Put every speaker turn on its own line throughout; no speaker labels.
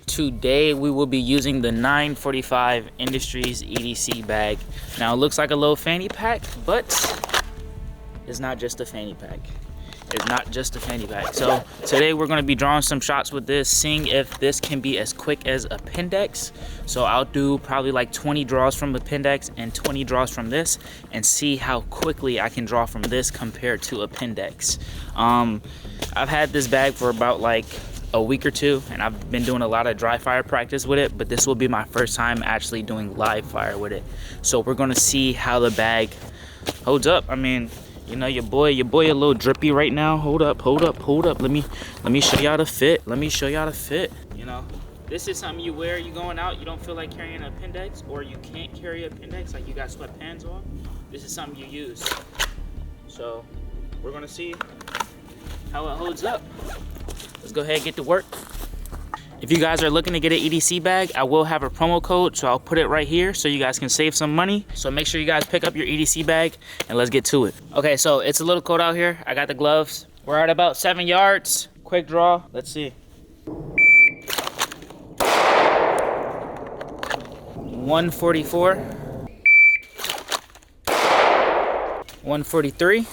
Today we will be using the 945 Industries EDC bag. Now it looks like a little fanny pack, but it's not just a fanny pack. It's not just a fanny pack. So today we're going to be drawing some shots with this, seeing if this can be as quick as Appendix. So I'll do probably like 20 draws from Appendix and 20 draws from this, and see how quickly I can draw from this compared to Appendix. I've had this bag for about like a week or two, and I've been doing a lot of dry fire practice with it, but this will be my first time actually doing live fire with it. So we're gonna see how the bag holds up. I mean, you know, your boy a little drippy right now. Hold up. Let me show y'all the fit. You know, this is something you wear, you going out, you don't feel like carrying an Appendix, or you can't carry an Appendix, like you got sweatpants on. This is something you use. So we're gonna see how it holds up. Let's go ahead and get to work. If you guys are looking to get an EDC bag, I will have a promo code, so I'll put it right here so you guys can save some money. So make sure you guys pick up your EDC bag, and let's get to it. Okay, so it's a little cold out here. I got the gloves. We're at about 7 yards. Quick draw. Let's see. 144. 143.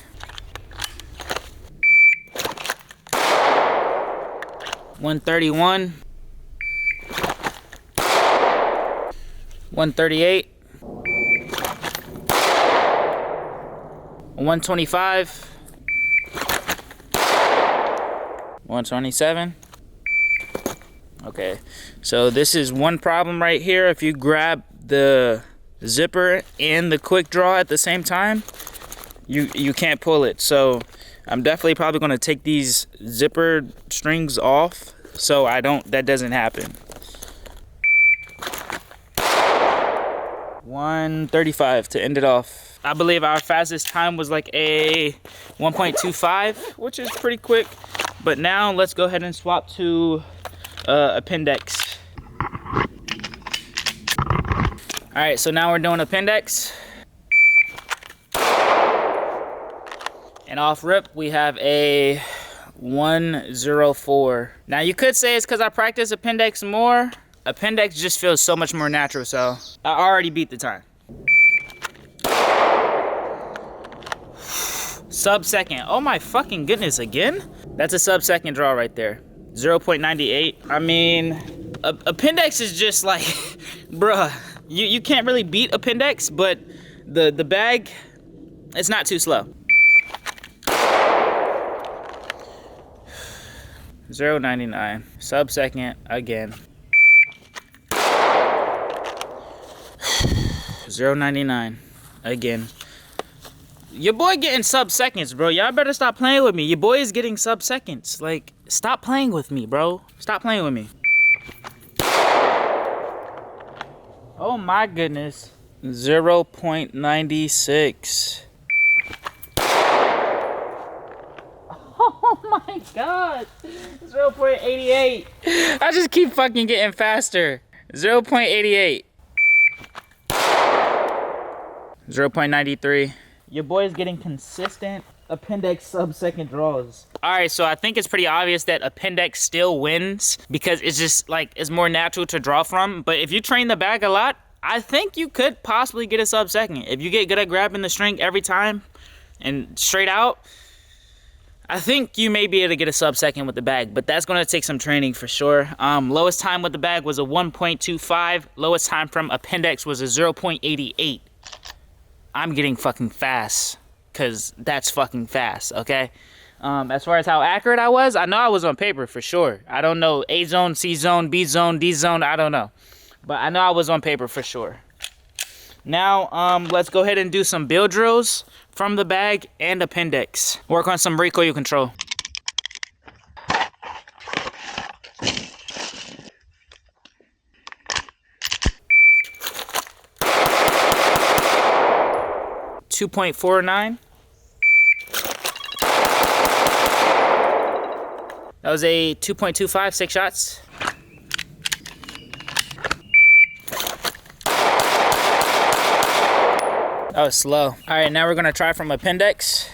131, 138, 125, 127. Okay, so this is one problem right here. If you grab the zipper and the quick draw at the same time, you can't pull it. So I'm definitely probably going to take these zipper strings off so that doesn't happen. 135 to end it off. I believe our fastest time was like a 1.25, which is pretty quick. But now let's go ahead and swap to Appendix. All right, so now we're doing Appendix. And off rip, we have a 104. Now you could say it's because I practice Appendix more. Appendix just feels so much more natural, so I already beat the time. Sub-second. Oh my fucking goodness, again? That's a sub-second draw right there. 0.98. I mean, Appendix is just like, bruh, you can't really beat Appendix, but the bag, it's not too slow. 0.99. Sub-second again. 0.99 again. Your boy getting sub-seconds, bro. Y'all better stop playing with me. Your boy is getting sub-seconds. Like, stop playing with me, bro. Stop playing with me. Oh my goodness. 0.96. Oh my god. 0.88. I just keep fucking getting faster. 0.88. 0.93. Your boy is getting consistent Appendix sub-second draws. All right, so I think it's pretty obvious that Appendix still wins because it's just like, it's more natural to draw from. But if you train the bag a lot, I think you could possibly get a sub-second. If you get good at grabbing the string every time and straight out, I think you may be able to get a sub-second with the bag, but that's gonna take some training for sure. Lowest time with the bag was a 1.25. Lowest time from Appendix was a 0.88. I'm getting fucking fast, cause that's fucking fast, okay? As far as how accurate I was, I know I was on paper for sure. I don't know A zone, C zone, B zone, D zone, I don't know. But I know I was on paper for sure. Now, let's go ahead and do some bill drills from the bag and appendix. Work on some recoil control. .49. That was a 2.25, 6 shots. That was slow. All right, now we're gonna try from appendix.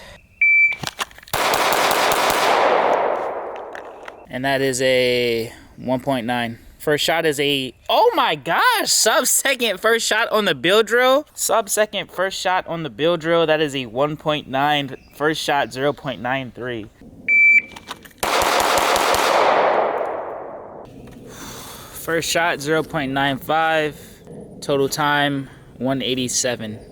And that is a 1.9. First shot is a, oh my gosh, sub-second first shot on the bill drill. Sub-second first shot on the bill drill. That is a 1.9. First shot, 0.93. First shot, 0.95. Total time, 187.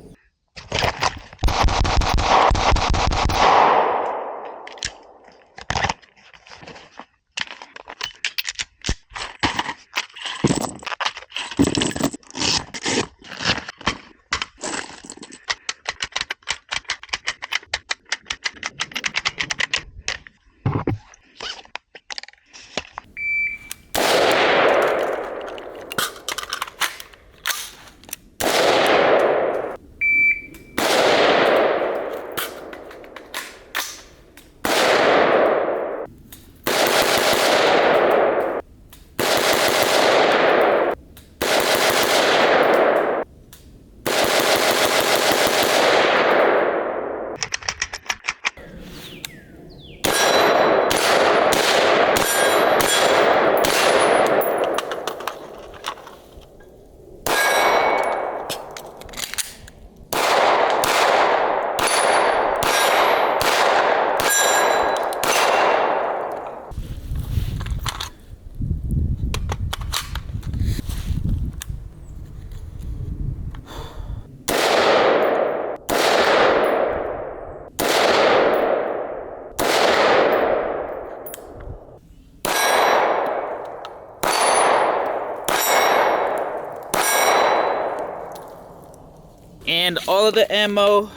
And all of the ammo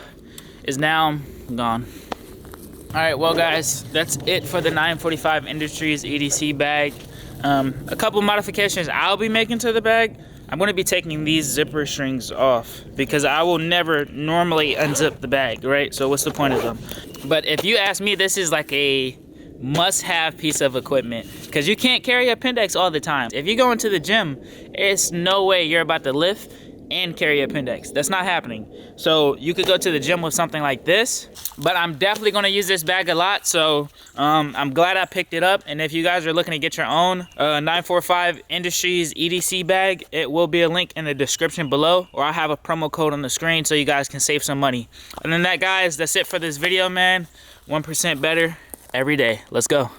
is now gone. All right, well guys, that's it for the 945 Industries EDC bag. A couple modifications I'll be making to the bag. I'm gonna be taking these zipper strings off because I will never normally unzip the bag, right? So what's the point of them? But if you ask me, this is like a must-have piece of equipment because you can't carry appendix all the time. If you go into the gym, it's no way you're about to lift and carry appendix. That's not happening. So you could go to the gym with something like this, but I'm definitely gonna use this bag a lot, so I'm glad I picked it up. And if you guys are looking to get your own 945 Industries EDC bag, it will be a link in the description below, or I'll have a promo code on the screen so you guys can save some money. Other than that, guys, that's it for this video, man. 1% better every day. Let's go.